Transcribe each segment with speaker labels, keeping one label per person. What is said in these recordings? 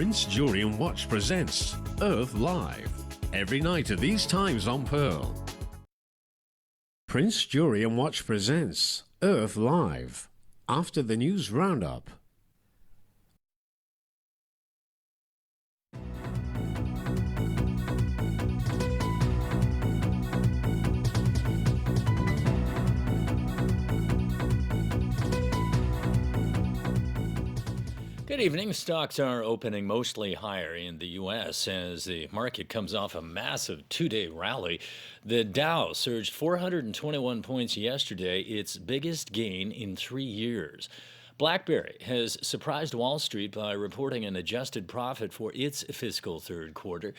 Speaker 1: Prince Julian Watch presents Earth Live, every night at these times on Pearl. Prince Julian Watch presents Earth Live, after the news roundup.
Speaker 2: Good evening. Stocks are opening mostly higher in the U.S. as the market comes off a massive two-day rally. The Dow surged 421 points yesterday, its biggest gain in 3 years. BlackBerry has surprised Wall Street by reporting an adjusted profit for its fiscal third quarter.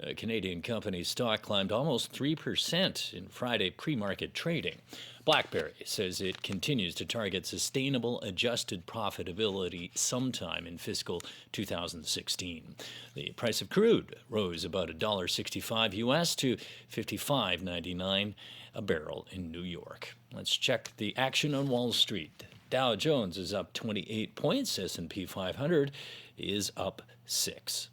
Speaker 2: A Canadian company's stock climbed almost 3% in Friday pre-market trading. BlackBerry says it continues to target sustainable adjusted profitability sometime in fiscal 2016. The price of crude rose about $1.65 US to $55.99 a barrel in New York. Let's check the action on Wall Street. Dow Jones is up 28 points. S&P 500 is up 6.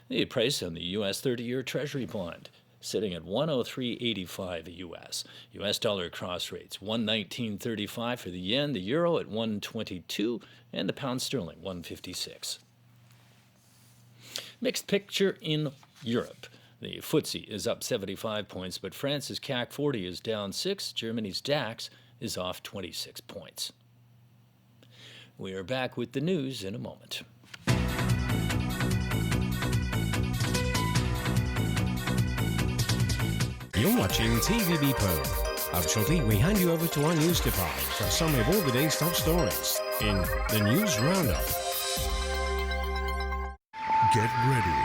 Speaker 2: The price on the U.S. 30-year Treasury bond sitting at 103.85 U.S. U.S. dollar cross rates 119.35 for the yen, the euro at 122, and the pound sterling 156. Mixed picture in Europe. The FTSE is up 75 points, but France's CAC 40 is down 6. Germany's DAX is off 26 points. We are back with the news in a moment.
Speaker 1: You're watching TVB Pearl. Up shortly, we hand you over to our news department for a summary of all the day's top stories in the News Roundup.
Speaker 3: Get ready.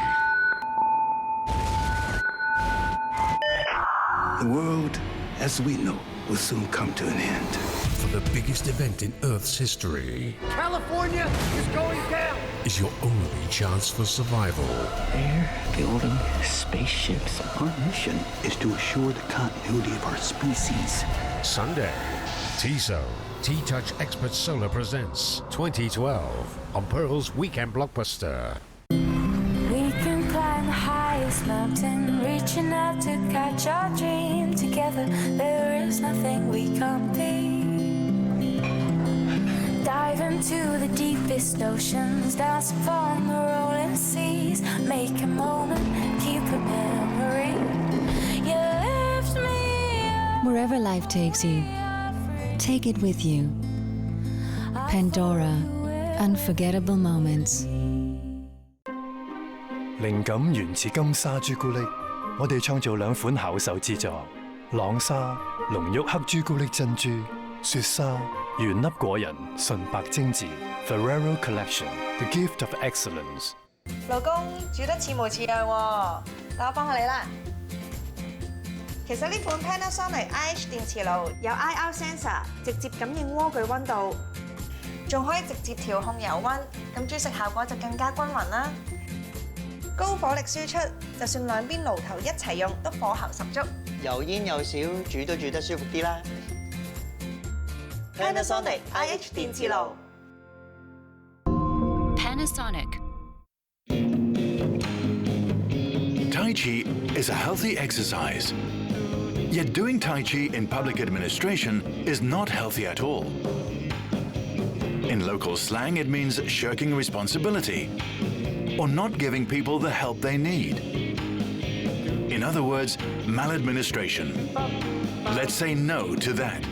Speaker 4: The world, as we know, will soon come to an end.
Speaker 3: For the biggest event in Earth's history.
Speaker 5: California is going down!
Speaker 3: Is your only chance for survival.
Speaker 4: They're building spaceships. Our mission is to assure the continuity of our species.
Speaker 1: Sunday, TSO, T-Touch Expert Solar presents 2012 on Pearl's Weekend Blockbuster.
Speaker 6: We can climb the highest mountain, reaching out to catch our dream together. There is nothing we can't be. Dive into the deepest oceans, dancing on the rolling seas. Make a moment, keep a memory. You lift me up.
Speaker 7: Wherever life takes you, take it with you. Pandora, unforgettable moments.
Speaker 8: 靈感源自金沙朱古力，我哋創造兩款巧手之作：朗沙濃郁黑朱古力珍珠，雪沙原粒果仁純白精緻。Ferrero Collection，The Gift of Excellence。
Speaker 9: 老公煮得似模似樣喎，等我幫下你啦。其實呢款 Panasonic IH 電磁爐有 IR sensor， 直接感應鍋具溫度，仲可以直接調控油溫，咁煮食效果就更加均勻啦。高火力輸出，就算兩邊爐頭一齊用，都火候十足。
Speaker 10: 油煙又少，煮都煮得舒服啲啦。
Speaker 9: Panasonic IH 電磁爐。
Speaker 7: Panasonic.
Speaker 11: Tai Chi is a healthy exercise. Yet doing Tai Chi in public administration is not healthy at all. In local slang, it means shirking responsibility or not giving people the help they need. In other words, maladministration. Let's say no to that.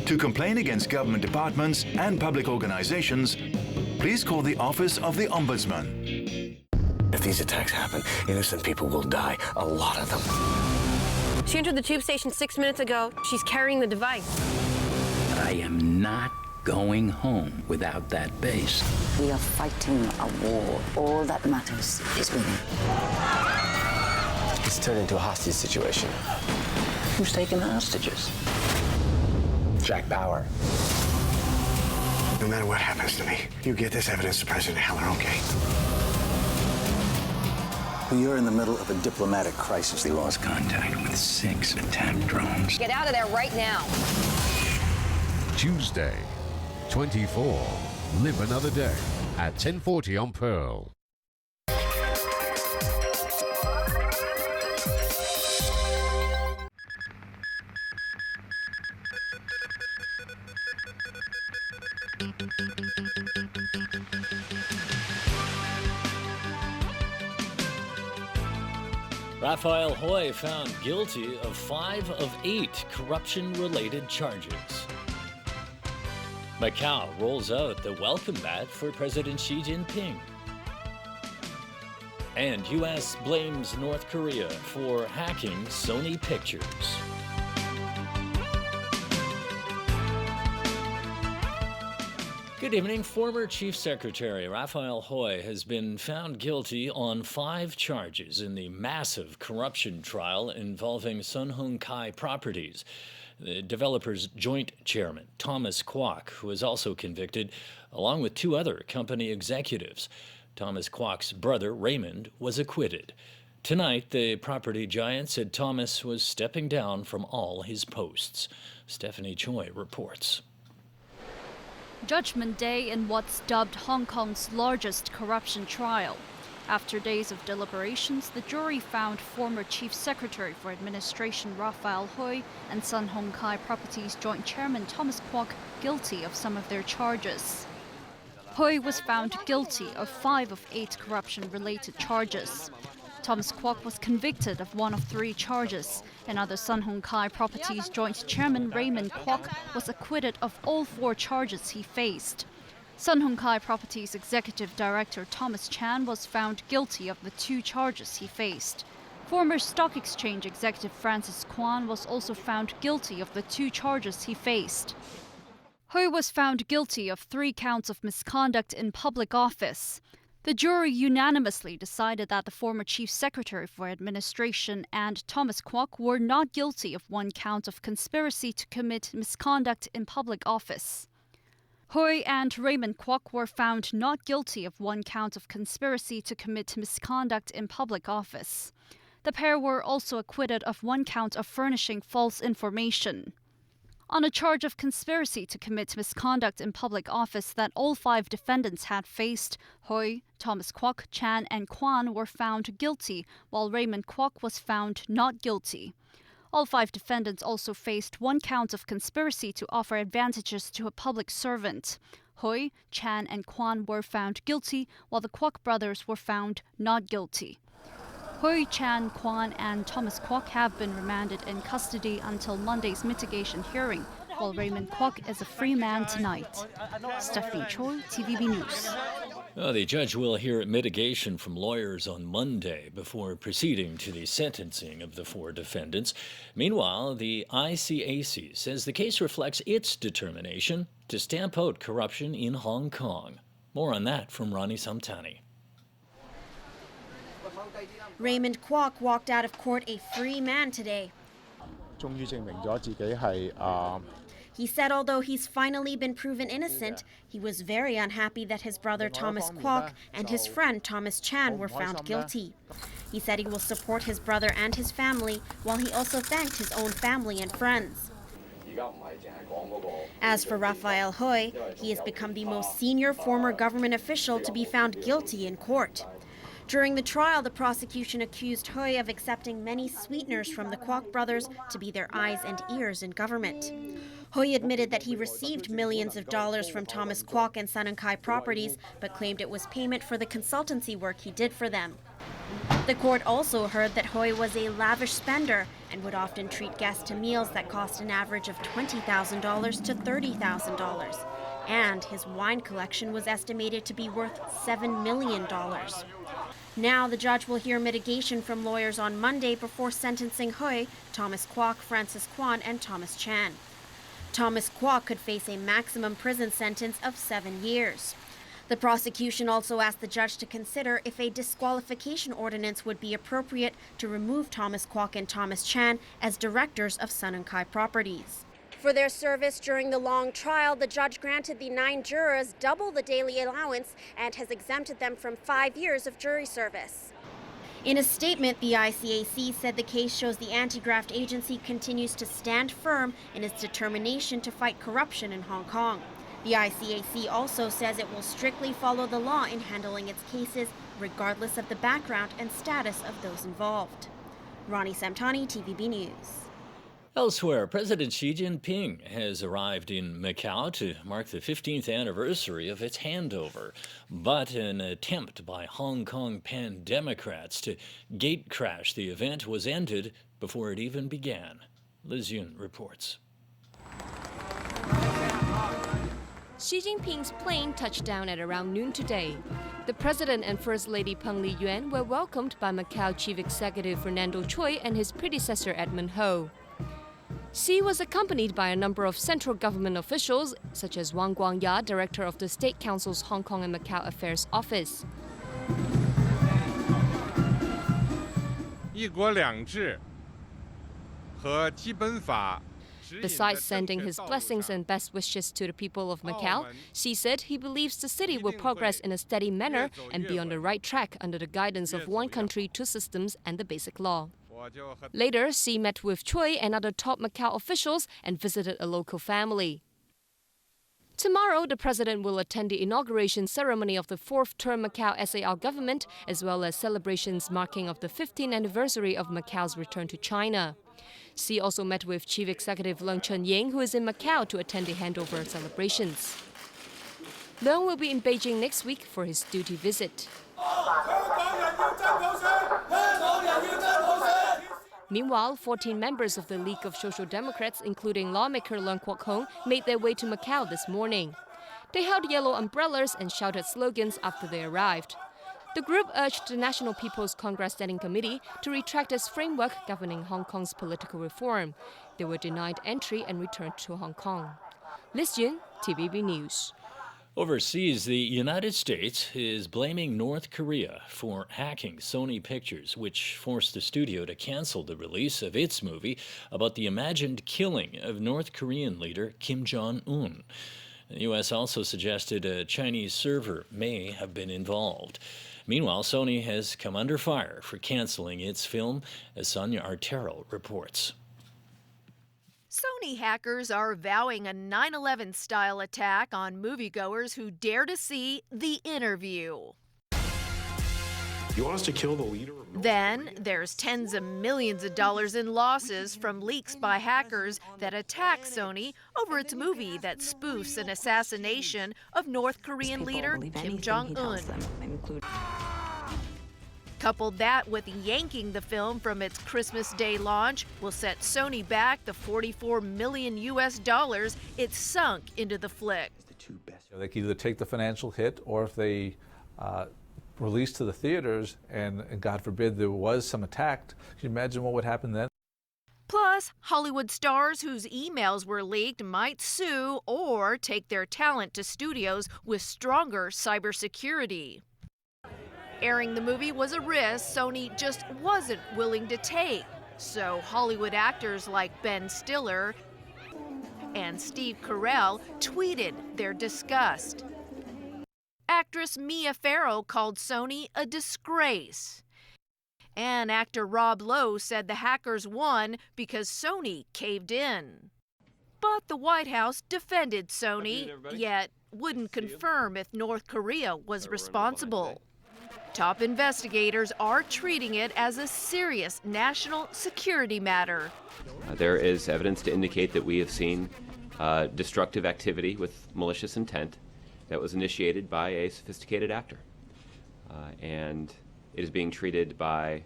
Speaker 11: To complain against government departments and public organizations, please call the Office of the Ombudsman.
Speaker 4: If these attacks happen, innocent people will die. A lot of them.
Speaker 12: She entered the tube station 6 minutes ago. She's carrying the device.
Speaker 13: I am not going home without that base.
Speaker 14: We are fighting a war. All that matters is winning.
Speaker 15: It's turned into a hostage situation.
Speaker 14: Who's taking the hostages?
Speaker 15: Jack Bauer.
Speaker 4: No matter what happens to me, you get this evidence to President Heller, okay?
Speaker 14: We are in the middle of a diplomatic crisis.
Speaker 13: We lost contact with 6 attack drones.
Speaker 12: Get out of there right now.
Speaker 1: Tuesday, 24. Live another day.
Speaker 3: at 10:40 on Pearl.
Speaker 2: Raphael Hui found guilty of 5 of 8 corruption-related charges. Macau rolls out the welcome mat for President Xi Jinping. And U.S. blames North Korea for hacking Sony Pictures. Good evening. Former Chief Secretary Raphael Hui has been found guilty on 5 charges in the massive corruption trial involving Sun Hung Kai Properties. The developer's joint chairman, Thomas Kwok, who was also convicted, along with 2 other company executives. Thomas Kwok's brother, Raymond, was acquitted. Tonight, the property giant said Thomas was stepping down from all his posts. Stephanie Choi reports.
Speaker 16: Judgment Day in what's dubbed Hong Kong's largest corruption trial. After days of deliberations, the jury found former Chief Secretary for Administration Raphael Hui and Sun Hung Kai Properties joint chairman Thomas Kwok guilty of some of their charges. Hui was found guilty of 5 of 8 corruption-related charges. Thomas Kwok was convicted of 1 of 3 charges. Another Sun Hung Kai Properties joint chairman Raymond Kwok was acquitted of all 4 charges he faced. Sun Hung Kai Properties executive director Thomas Chan was found guilty of the 2 charges he faced. Former stock exchange executive Francis Kwan was also found guilty of the 2 charges he faced. Hui was found guilty of 3 counts of misconduct in public office. The jury unanimously decided that the former Chief Secretary for Administration and Thomas Kwok were not guilty of 1 count of conspiracy to commit misconduct in public office. Hui and Raymond Kwok were found not guilty of 1 count of conspiracy to commit misconduct in public office. The pair were also acquitted of 1 count of furnishing false information. On a charge of conspiracy to commit misconduct in public office that all 5 defendants had faced, Hui, Thomas Kwok, Chan and Kwan were found guilty, while Raymond Kwok was found not guilty. All 5 defendants also faced 1 count of conspiracy to offer advantages to a public servant. Hui, Chan and Kwan were found guilty, while the Kwok brothers were found not guilty. Hui, Chan, Kwan and Thomas Kwok have been remanded in custody until Monday's mitigation hearing, while Raymond Kwok is a free man tonight. Stephanie Choi, TVB News.
Speaker 2: The judge will hear mitigation from lawyers on Monday before proceeding to the sentencing of the 4 defendants. Meanwhile, the ICAC says the case reflects its determination to stamp out corruption in Hong Kong. More on that from Ronnie Samtani.
Speaker 17: Raymond Kwok walked out of court a free man today. He said although he's finally been proven innocent, he was very unhappy that his brother Thomas Kwok and his friend Thomas Chan were found guilty. He said he will support his brother and his family, while he also thanked his own family and friends. As for Raphael Hui, he has become the most senior former government official to be found guilty in court. During the trial, the prosecution accused Hui of accepting many sweeteners from the Kwok brothers to be their eyes and ears in government. Hui admitted that he received millions of dollars from Thomas Kwok and Sun Hung Kai Properties, but claimed it was payment for the consultancy work he did for them. The court also heard that Hui was a lavish spender and would often treat guests to meals that cost an average of $20,000 to $30,000. And his wine collection was estimated to be worth $7 million. Now the judge will hear mitigation from lawyers on Monday before sentencing Hui, Thomas Kwok, Francis Kwan, and Thomas Chan. Thomas Kwok could face a maximum prison sentence of 7 years. The prosecution also asked the judge to consider if a disqualification ordinance would be appropriate to remove Thomas Kwok and Thomas Chan as directors of Sun Hung Kai Properties. For their service during the long trial, the judge granted the 9 jurors double the daily allowance and has exempted them from 5 years of jury service. In a statement, the ICAC said the case shows the anti-graft agency continues to stand firm in its determination to fight corruption in Hong Kong. The ICAC also says it will strictly follow the law in handling its cases, regardless of the background and status of those involved. Ronnie Samtani, TVB News.
Speaker 2: Elsewhere, President Xi Jinping has arrived in Macau to mark the 15th anniversary of its handover. But an attempt by Hong Kong pan-democrats to gate-crash the event was ended before it even began. Liz Yun reports.
Speaker 18: Xi Jinping's plane touched down at around noon today. The President and First Lady Peng Liyuan were welcomed by Macau Chief Executive Fernando Choi and his predecessor Edmund Ho. Xi was accompanied by a number of central government officials, such as Wang Guangya, director of the State Council's Hong Kong and Macau Affairs Office.
Speaker 19: 一国两制和基本法
Speaker 18: Besides sending his blessings and best wishes to the people of Macau, Xi said he believes the city will progress in a steady manner and be on the right track under the guidance of one country, two systems and the Basic Law. Later, Xi met with Choi and other top Macau officials and visited a local family. Tomorrow, the president will attend the inauguration ceremony of the fourth-term Macau SAR government, as well as celebrations marking of the 15th anniversary of Macau's return to China. Xi also met with Chief Executive Leung Chun-ying, who is in Macau to attend the handover celebrations. Leung will be in Beijing next week for his duty visit. Meanwhile, 14 members of the League of Social Democrats, including lawmaker Leung Kwok-hong, made their way to Macau this morning. They held yellow umbrellas and shouted slogans after they arrived. The group urged the National People's Congress Standing Committee to retract its framework governing Hong Kong's political reform. They were denied entry and returned to Hong Kong. Liz Yun, TVB News.
Speaker 2: Overseas, the United States is blaming North Korea for hacking Sony Pictures, which forced the studio to cancel the release of its movie about the imagined killing of North Korean leader Kim Jong-un. The U.S. also suggested a Chinese server may have been involved. Meanwhile, Sony has come under fire for canceling its film, as Sonia Artero reports.
Speaker 20: Sony hackers are vowing a 9/11-style attack on moviegoers who dare to see The Interview.
Speaker 21: You want us to kill the leader of North
Speaker 20: Then there's tens of millions of dollars in losses from leaks by hackers that attack Sony over its movie that spoofs an assassination of North Korean leader Kim Jong-un. Couple that with yanking the film from its Christmas Day launch will set Sony back the $44 million it sunk into the flick.
Speaker 22: They can either take the financial hit, or if they release to the theaters and God forbid there was some attack, can you imagine what would happen then?
Speaker 20: Plus, Hollywood stars whose emails were leaked might sue or take their talent to studios with stronger cybersecurity. Airing the movie was a risk Sony just wasn't willing to take. So Hollywood actors like Ben Stiller and Steve Carell tweeted their disgust. Actress Mia Farrow called Sony a disgrace. And actor Rob Lowe said the hackers won because Sony caved in. But the White House defended Sony, yet wouldn't confirm if North Korea was responsible. Top investigators are treating it as a serious national security matter.
Speaker 23: There is evidence to indicate that we have seen destructive activity with malicious intent that was initiated by a sophisticated actor. And it is being treated by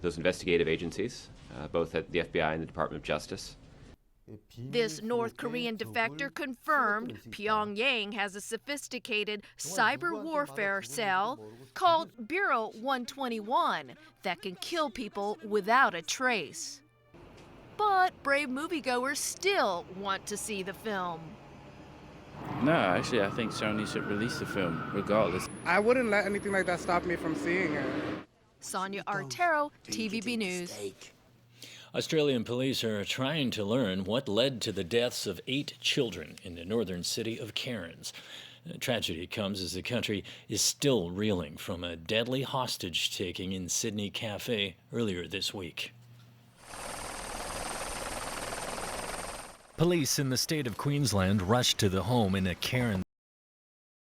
Speaker 23: those investigative agencies, both at the FBI and the Department of Justice.
Speaker 20: This North Korean defector confirmed Pyongyang has a sophisticated cyber warfare cell called Bureau 121 that can kill people without a trace. But brave moviegoers still want to see the film.
Speaker 24: No, actually, I think Sony should release the film regardless.
Speaker 25: I wouldn't let anything like that stop me from seeing it.
Speaker 20: Sonia Artero, TVB News.
Speaker 2: Australian police are trying to learn what led to the deaths of 8 children in the northern city of Cairns. The tragedy comes as the country is still reeling from a deadly hostage-taking in Sydney Cafe earlier this week. Police in the state of Queensland rushed to the home in a Cairns